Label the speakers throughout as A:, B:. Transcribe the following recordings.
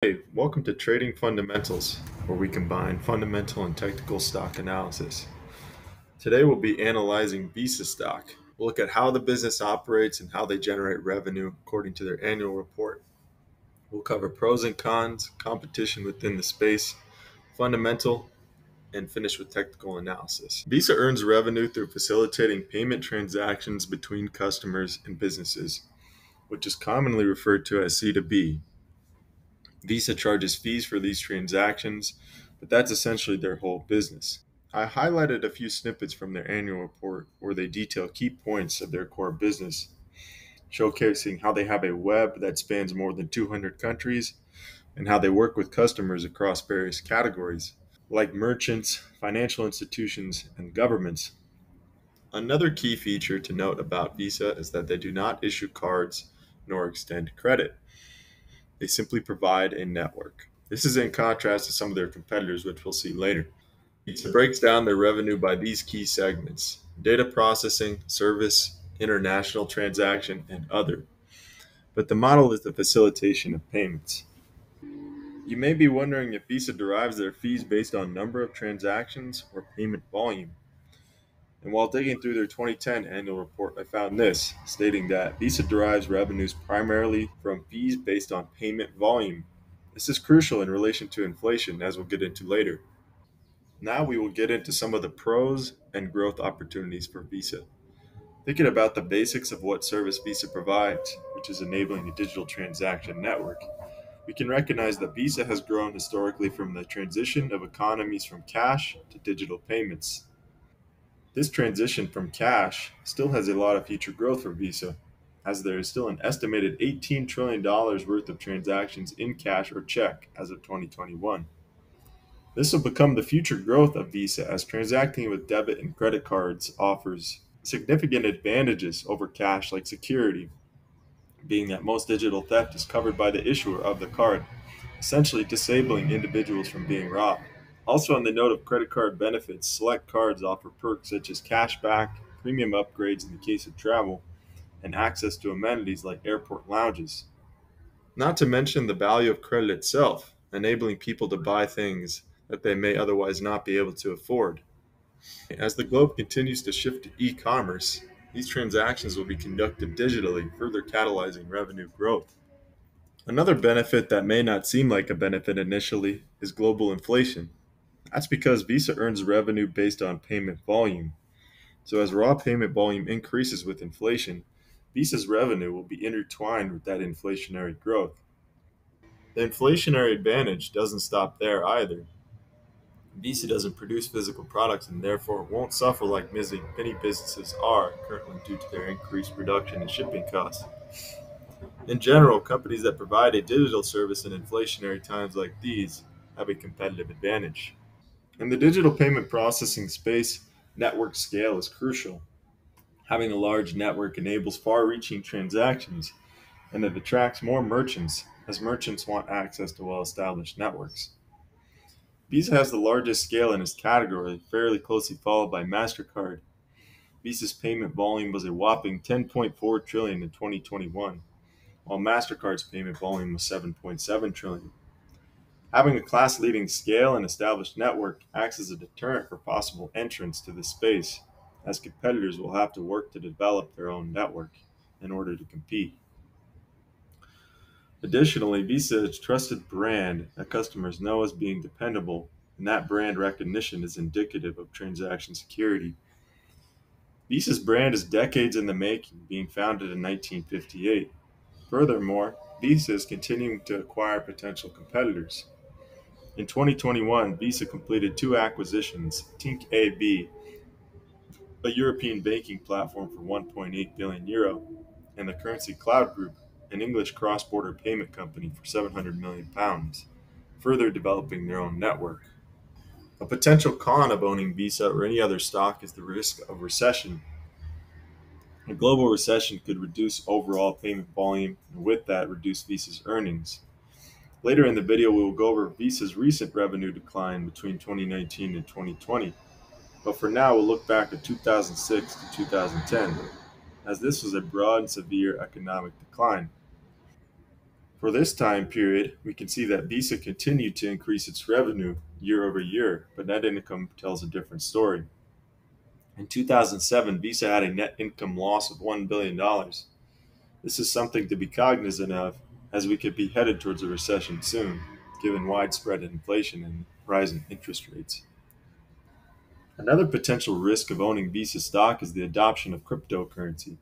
A: Hey, welcome to Trading Fundamentals, where we combine fundamental and technical stock analysis. Today we'll be analyzing Visa stock. We'll look at how the business operates and how they generate revenue according to their annual report. We'll cover pros and cons, competition within the space, fundamental, and finish with technical analysis. Visa earns revenue through facilitating payment transactions between customers and businesses, which is commonly referred to as C2B. Visa charges fees for these transactions, but that's essentially their whole business. I highlighted a few snippets from their annual report where they detail key points of their core business, showcasing how they have a web that spans more than 200 countries and how they work with customers across various categories, like merchants, financial institutions, and governments. Another key feature to note about Visa is that they do not issue cards nor extend credit. They simply provide a network. This is in contrast to some of their competitors, which we'll see later. It breaks down their revenue by these key segments: data processing, service, international transaction, and other. But the model is the facilitation of payments. You may be wondering if Visa derives their fees based on number of transactions or payment volume. And while digging through their 2010 annual report, I found this, stating that Visa derives revenues primarily from fees based on payment volume. This is crucial in relation to inflation, as we'll get into later. Now we will get into some of the pros and growth opportunities for Visa. Thinking about the basics of what service Visa provides, which is enabling a digital transaction network, we can recognize that Visa has grown historically from the transition of economies from cash to digital payments. This transition from cash still has a lot of future growth for Visa, as there is still an estimated $18 trillion worth of transactions in cash or check as of 2021. This will become the future growth of Visa as transacting with debit and credit cards offers significant advantages over cash like security, being that most digital theft is covered by the issuer of the card, essentially disabling individuals from being robbed. Also, on the note of credit card benefits, select cards offer perks such as cash back, premium upgrades in the case of travel, and access to amenities like airport lounges. Not to mention the value of credit itself, enabling people to buy things that they may otherwise not be able to afford. As the globe continues to shift to e commerce, these transactions will be conducted digitally, further catalyzing revenue growth. Another benefit that may not seem like a benefit initially is global inflation. That's because Visa earns revenue based on payment volume. So, as raw payment volume increases with inflation, Visa's revenue will be intertwined with that inflationary growth. The inflationary advantage doesn't stop there either. Visa doesn't produce physical products and therefore won't suffer like many businesses are currently due to their increased production and shipping costs. In general, companies that provide a digital service in inflationary times like these have a competitive advantage. In the digital payment processing space, network scale is crucial. Having a large network enables far reaching transactions and it attracts more merchants as merchants want access to well established networks. Visa has the largest scale in its category, fairly closely followed by MasterCard. Visa's payment volume was a whopping 10.4 trillion in 2021, while MasterCard's payment volume was 7.7 trillion. Having a class-leading scale and established network acts as a deterrent for possible entrants to this space, as competitors will have to work to develop their own network in order to compete. Additionally, Visa is a trusted brand that customers know as being dependable, and that brand recognition is indicative of transaction security. Visa's brand is decades in the making, being founded in 1958. Furthermore, Visa is continuing to acquire potential competitors. In 2021, Visa completed two acquisitions: Tink AB, a European banking platform for 1.8 billion euro, and the Currency Cloud Group, an English cross-border payment company for 700 million pounds, further developing their own network. A potential con of owning Visa or any other stock is the risk of recession. A global recession could reduce overall payment volume and with that reduce Visa's earnings. Later in the video, we will go over Visa's recent revenue decline between 2019 and 2020. But for now, we'll look back at 2006 to 2010, as this was a broad and severe economic decline. For this time period, we can see that Visa continued to increase its revenue year over year, but net income tells a different story. In 2007, Visa had a net income loss of $1 billion. Dollars. This is something to be cognizant of, as we could be headed towards a recession soon, given widespread inflation and rising interest rates. Another potential risk of owning Visa stock is the adoption of cryptocurrency.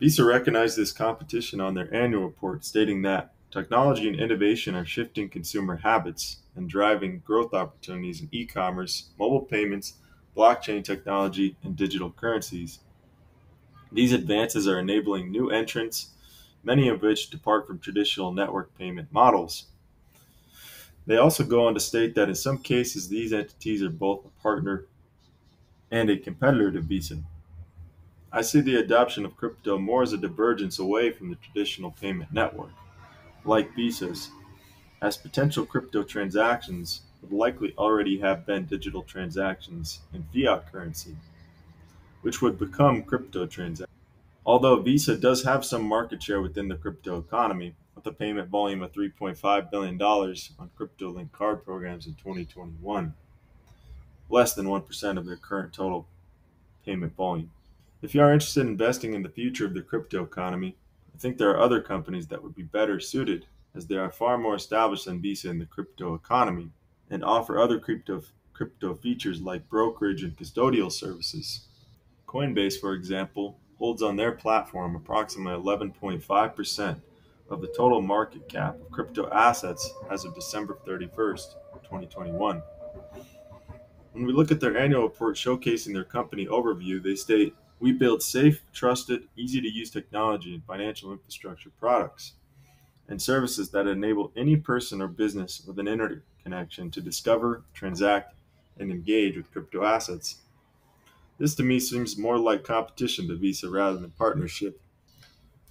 A: Visa recognized this competition on their annual report, stating that technology and innovation are shifting consumer habits and driving growth opportunities in e commerce, mobile payments, blockchain technology, and digital currencies. These advances are enabling new entrants, many of which depart from traditional network payment models. They also go on to state that in some cases, these entities are both a partner and a competitor to Visa. I see the adoption of crypto more as a divergence away from the traditional payment network, like Visa's, as potential crypto transactions would likely already have been digital transactions in fiat currency, which would become crypto transactions. Although Visa does have some market share within the crypto economy, with a payment volume of $3.5 billion on crypto linked card programs in 2021, less than 1% of their current total payment volume. If you are interested in investing in the future of the crypto economy, I think there are other companies that would be better suited, as they are far more established than Visa in the crypto economy and offer other crypto features like brokerage and custodial services. Coinbase, for example, holds on their platform approximately 11.5% of the total market cap of crypto assets as of December 31st, 2021. When we look at their annual report showcasing their company overview, they state, "We build safe, trusted, easy to use technology and financial infrastructure products and services that enable any person or business with an internet connection to discover, transact, and engage with crypto assets." This to me seems more like competition to Visa rather than partnership.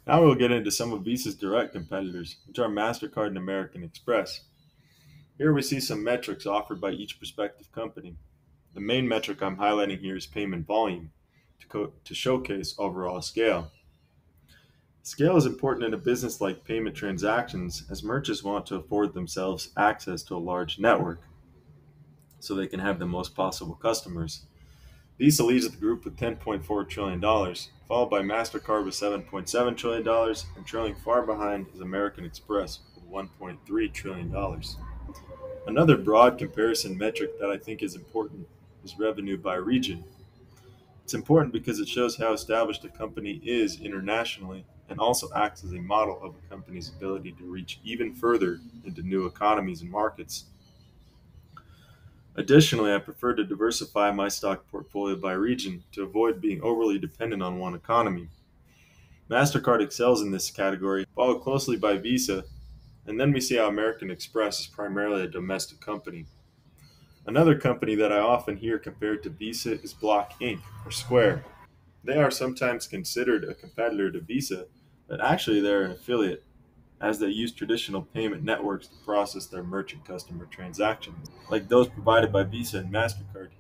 A: Now we'll get into some of Visa's direct competitors, which are MasterCard and American Express. Here we see some metrics offered by each prospective company. The main metric I'm highlighting here is payment volume to showcase overall scale. Scale is important in a business like payment transactions, as merchants want to afford themselves access to a large network so they can have the most possible customers. Visa leads the group with $10.4 trillion, dollars, followed by MasterCard with $7.7 trillion, dollars, and trailing far behind is American Express with $1.3 trillion. Dollars. Another broad comparison metric that I think is important is revenue by region. It's important because it shows how established a company is internationally and also acts as a model of a company's ability to reach even further into new economies and markets. Additionally, I prefer to diversify my stock portfolio by region to avoid being overly dependent on one economy. MasterCard excels in this category, followed closely by Visa, and then we see how American Express is primarily a domestic company. Another company that I often hear compared to Visa is Block Inc. or Square. They are sometimes considered a competitor to Visa, but actually they're an affiliate, as they use traditional payment networks to process their merchant customer transactions, like those provided by Visa and MasterCard.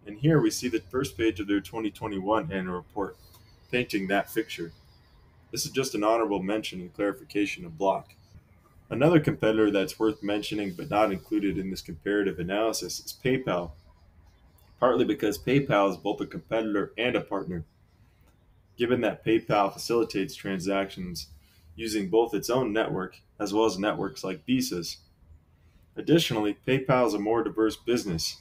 A: And here we see the first page of their 2021 annual report, painting that picture. This is just an honorable mention and clarification of Block. Another competitor that's worth mentioning but not included in this comparative analysis is PayPal, partly because PayPal is both a competitor and a partner, given that PayPal facilitates transactions using both its own network as well as networks like Visa's. Additionally, PayPal is a more diverse business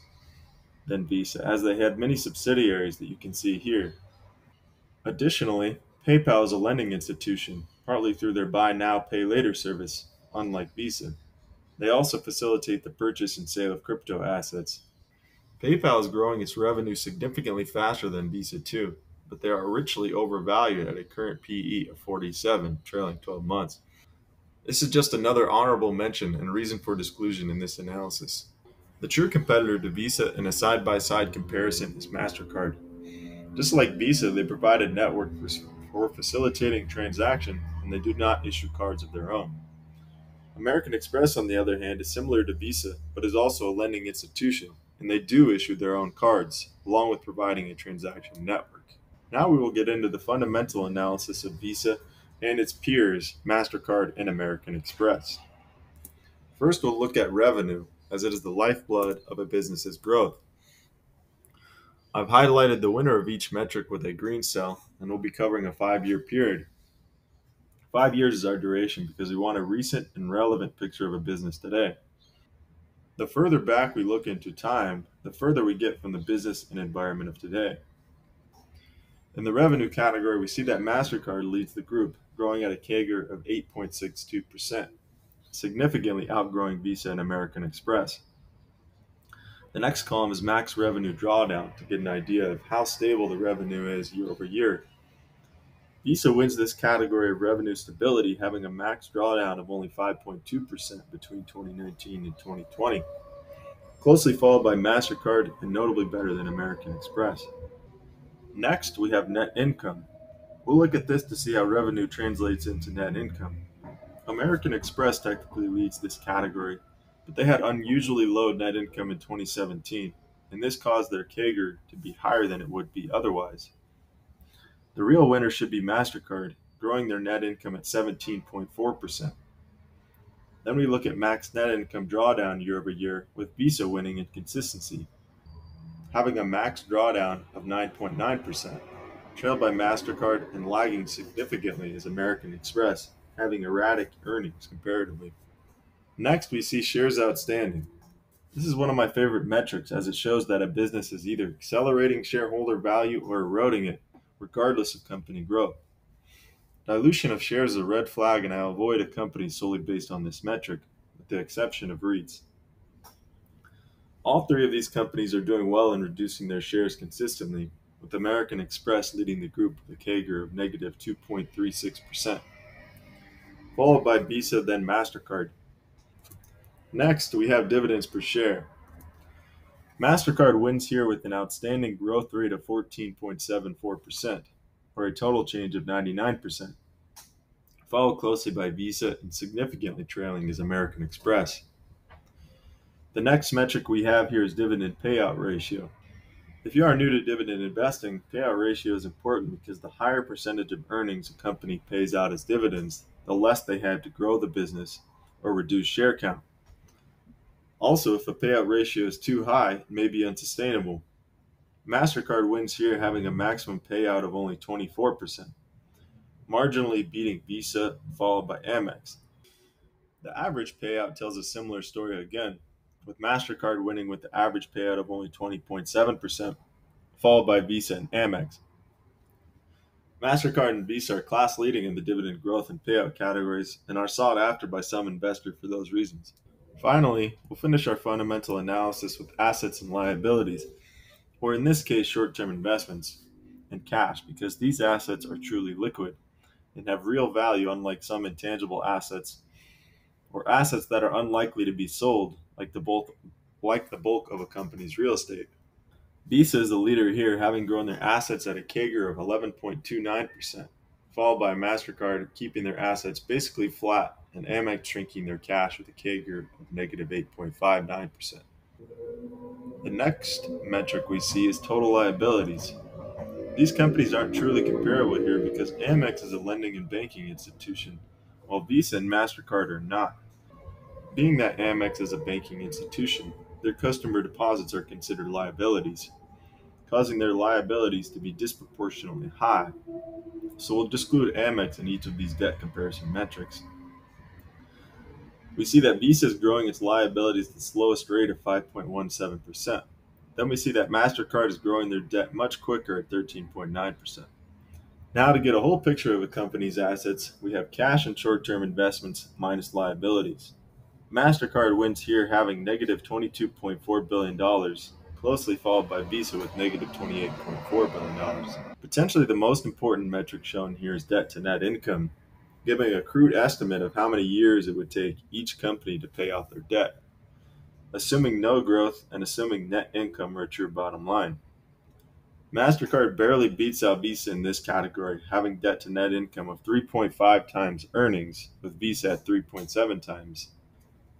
A: than Visa, as they had many subsidiaries that you can see here. Additionally, PayPal is a lending institution, partly through their buy now, pay later service, unlike Visa. They also facilitate the purchase and sale of crypto assets. PayPal is growing its revenue significantly faster than Visa too, but they are richly overvalued at a current PE of 47, trailing 12 months. This is just another honorable mention and reason for disclusion in this analysis. The true competitor to Visa in a side-by-side comparison is MasterCard. Just like Visa, they provide a network for facilitating transaction, and they do not issue cards of their own. American Express, on the other hand, is similar to Visa, but is also a lending institution, and they do issue their own cards, along with providing a transaction network. Now we will get into the fundamental analysis of Visa and its peers, MasterCard and American Express. First, we'll look at revenue, as it is the lifeblood of a business's growth. I've highlighted the winner of each metric with a green cell, and we'll be covering a 5-year period. 5 years is our duration because we want a recent and relevant picture of a business today. The further back we look into time, the further we get from the business and environment of today. In the revenue category, we see that MasterCard leads the group, growing at a CAGR of 8.62%, significantly outgrowing Visa and American Express. The next column is max revenue drawdown to get an idea of how stable the revenue is year over year. Visa wins this category of revenue stability, having a max drawdown of only 5.2% between 2019 and 2020, closely followed by MasterCard and notably better than American Express. Next, we have net income. We'll look at this to see how revenue translates into net income. American Express technically leads this category, but they had unusually low net income in 2017, and this caused their CAGR to be higher than it would be otherwise. The real winner should be MasterCard, growing their net income at 17.4%. Then we look at max net income drawdown year over year, with Visa winning in consistency, having a max drawdown of 9.9%, trailed by MasterCard and lagging significantly is American Express, having erratic earnings comparatively. Next, we see shares outstanding. This is one of my favorite metrics as it shows that a business is either accelerating shareholder value or eroding it, regardless of company growth. Dilution of shares is a red flag, and I avoid a company solely based on this metric, with the exception of REITs. All three of these companies are doing well in reducing their shares consistently, with American Express leading the group with a CAGR of negative 2.36%, followed by Visa, then MasterCard. Next, we have dividends per share. MasterCard wins here with an outstanding growth rate of 14.74%, or a total change of 99%, followed closely by Visa and significantly trailing is American Express. The next metric we have here is dividend payout ratio. If you are new to dividend investing, payout ratio is important because the higher percentage of earnings a company pays out as dividends, the less they have to grow the business or reduce share count. Also, if a payout ratio is too high, it may be unsustainable. MasterCard wins here, having a maximum payout of only 24%, marginally beating Visa, followed by Amex. The average payout tells a similar story again, with MasterCard winning with the average payout of only 20.7%, followed by Visa and Amex. MasterCard and Visa are class leading in the dividend growth and payout categories and are sought after by some investors for those reasons. Finally, we'll finish our fundamental analysis with assets and liabilities, or in this case, short-term investments, and cash, because these assets are truly liquid and have real value, unlike some intangible assets or assets that are unlikely to be sold, like the bulk of a company's real estate. Visa is the leader here, having grown their assets at a CAGR of 11.29%, followed by MasterCard keeping their assets basically flat and Amex shrinking their cash with a CAGR of negative 8.59%. The next metric we see is total liabilities. These companies aren't truly comparable here because Amex is a lending and banking institution, while Visa and MasterCard are not. Being that Amex is a banking institution, their customer deposits are considered liabilities, causing their liabilities to be disproportionately high. So we'll exclude Amex in each of these debt comparison metrics. We see that Visa is growing its liabilities at the slowest rate of 5.17%. Then we see that MasterCard is growing their debt much quicker at 13.9%. Now, to get a whole picture of a company's assets, we have cash and short-term investments minus liabilities. MasterCard wins here, having negative $22.4 billion, closely followed by Visa with negative $28.4 billion. Potentially the most important metric shown here is debt to net income, giving a crude estimate of how many years it would take each company to pay off their debt, assuming no growth and assuming net income or a true bottom line. MasterCard barely beats out Visa in this category, having debt to net income of 3.5 times earnings, with Visa at 3.7 times.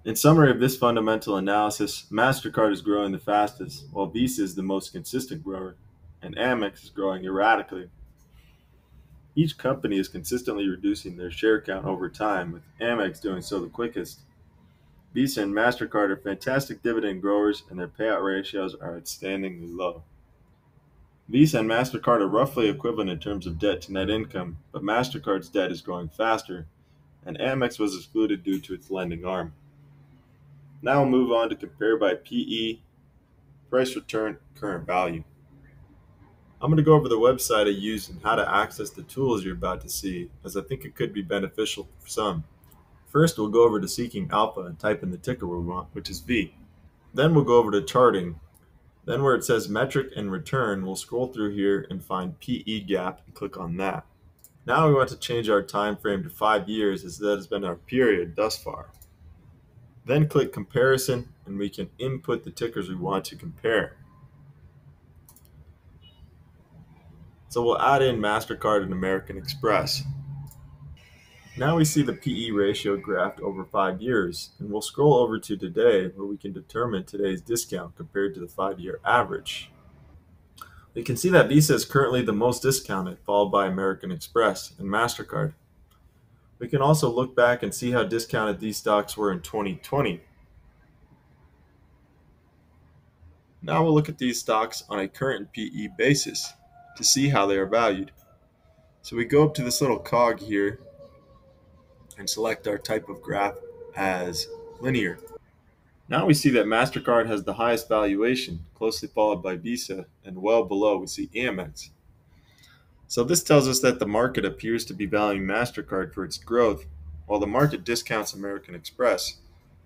A: In summary of this fundamental analysis, MasterCard is growing the fastest, while Visa is the most consistent grower, and Amex is growing erratically. Each company is consistently reducing their share count over time, with Amex doing so the quickest. Visa and MasterCard are fantastic dividend growers, and their payout ratios are outstandingly low. Visa and MasterCard are roughly equivalent in terms of debt to net income, but MasterCard's debt is growing faster, and Amex was excluded due to its lending arm. Now we'll move on to compare by PE, price return, current value. I'm going to go over the website I used and how to access the tools you're about to see, as I think it could be beneficial for some. First, we'll go over to Seeking Alpha and type in the ticker we want, which is V. Then we'll go over to Charting. Then where it says Metric and Return, we'll scroll through here and find PE Gap and click on that. Now we want to change our time frame to 5 years, as that has been our period thus far. Then click Comparison, and we can input the tickers we want to compare. So we'll add in MasterCard and American Express. Now we see the PE ratio graphed over 5 years, and we'll scroll over to today, where we can determine today's discount compared to the 5-year average. We can see that Visa is currently the most discounted, followed by American Express and MasterCard. We can also look back and see how discounted these stocks were in 2020. Now we'll look at these stocks on a current PE basis to see how they are valued. So we go up to this little cog here and select our type of graph as linear. Now we see that MasterCard has the highest valuation, closely followed by Visa, and well below we see Amex. So this tells us that the market appears to be valuing MasterCard for its growth, while the market discounts American Express,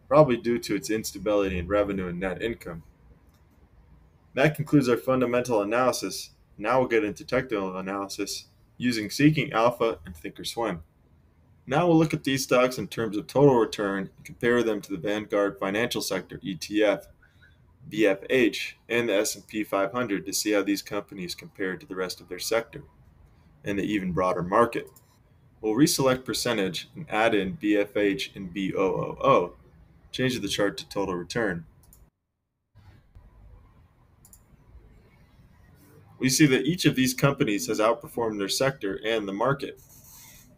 A: probably due to its instability in revenue and net income. That concludes our fundamental analysis. Now we'll get into technical analysis using Seeking Alpha and Thinkorswim. Now we'll look at these stocks in terms of total return and compare them to the Vanguard Financial Sector ETF, VFH, and the S&P 500 to see how these companies compare to the rest of their sector and the even broader market. We'll reselect percentage and add in BFH and BOOO. Change the chart to total return. We see that each of these companies has outperformed their sector and the market.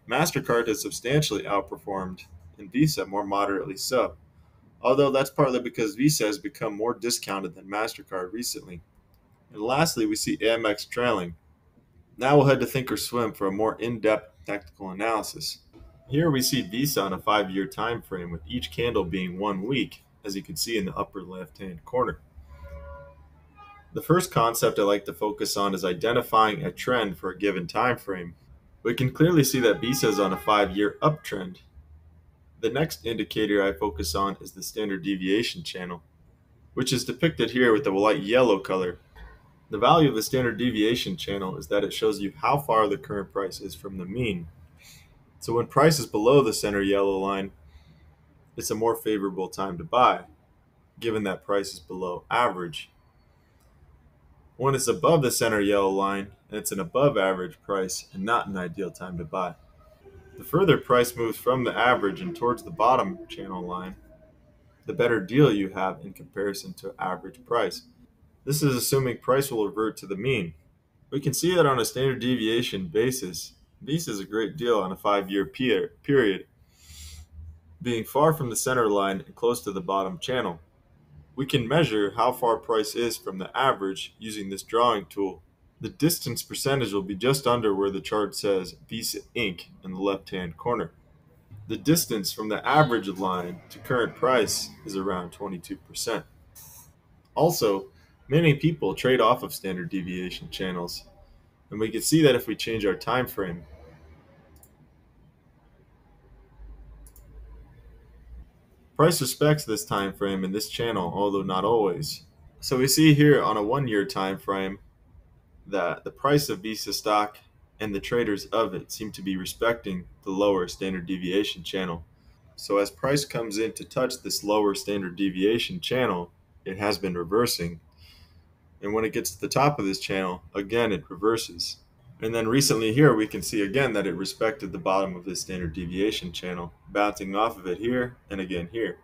A: MasterCard has substantially outperformed, and Visa more moderately so, although that's partly because Visa has become more discounted than MasterCard recently. And lastly, we see Amex trailing. Now we'll head to Thinkorswim for a more in-depth technical analysis. Here we see Visa on a 5-year time frame, with each candle being 1 week, as you can see in the upper left-hand corner. The first concept I like to focus on is identifying a trend for a given time frame. We can clearly see that Visa is on a 5-year uptrend. The next indicator I focus on is the standard deviation channel, which is depicted here with the light yellow color. The value of the standard deviation channel is that it shows you how far the current price is from the mean. So when price is below the center yellow line, it's a more favorable time to buy, given that price is below average. When it's above the center yellow line, it's an above average price and not an ideal time to buy. The further price moves from the average and towards the bottom channel line, the better deal you have in comparison to average price. This is assuming price will revert to the mean. We can see that on a standard deviation basis, Visa is a great deal on a 5-year period, being far from the center line and close to the bottom channel. We can measure how far price is from the average using this drawing tool. The distance percentage will be just under where the chart says Visa Inc. in the left-hand corner. The distance from the average line to current price is around 22%. Also, many people trade off of standard deviation channels, and we can see that if we change our time frame. Price respects this time frame in this channel, although not always. So we see here on a 1-year time frame that the price of Visa stock and the traders of it seem to be respecting the lower standard deviation channel. So as price comes in to touch this lower standard deviation channel, it has been reversing. And when it gets to the top of this channel, again it reverses. And then recently here we can see again that it respected the bottom of this standard deviation channel, bouncing off of it here and again here.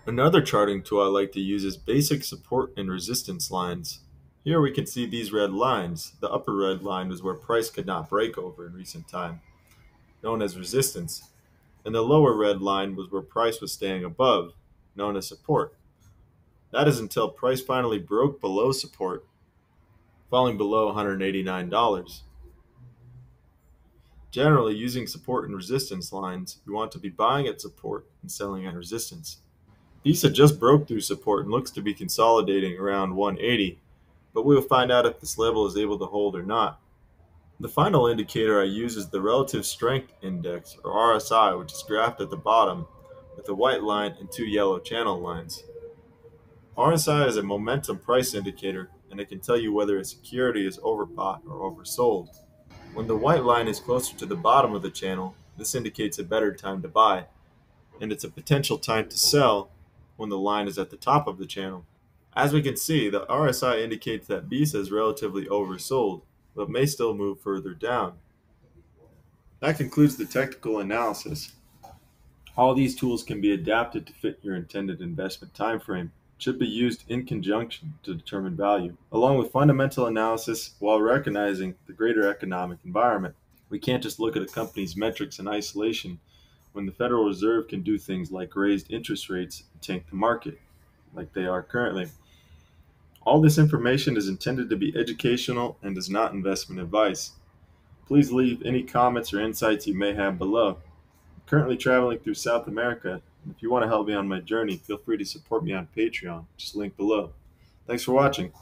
A: Another charting tool I like to use is basic support and resistance lines. Here we can see these red lines. The upper red line was where price could not break over in recent time, known as resistance, and the lower red line was where price was staying above, known as support. That is until price finally broke below support, falling below $189. Generally, using support and resistance lines, you want to be buying at support and selling at resistance. Visa just broke through support and looks to be consolidating around 180, but we will find out if this level is able to hold or not. The final indicator I use is the Relative Strength Index, or RSI, which is graphed at the bottom with a white line and two yellow channel lines. RSI is a momentum price indicator, and it can tell you whether a security is overbought or oversold. When the white line is closer to the bottom of the channel, this indicates a better time to buy, and it's a potential time to sell when the line is at the top of the channel. As we can see, the RSI indicates that Visa is relatively oversold, but may still move further down. That concludes the technical analysis. All these tools can be adapted to fit your intended investment time frame. Should be used in conjunction to determine value, along with fundamental analysis while recognizing the greater economic environment. We can't just look at a company's metrics in isolation when the Federal Reserve can do things like raise interest rates and tank the market, like they are currently. All this information is intended to be educational and is not investment advice. Please leave any comments or insights you may have below. I'm currently traveling through South America, and if you want to help me on my journey, feel free to support me on Patreon, just link below. Thanks for watching.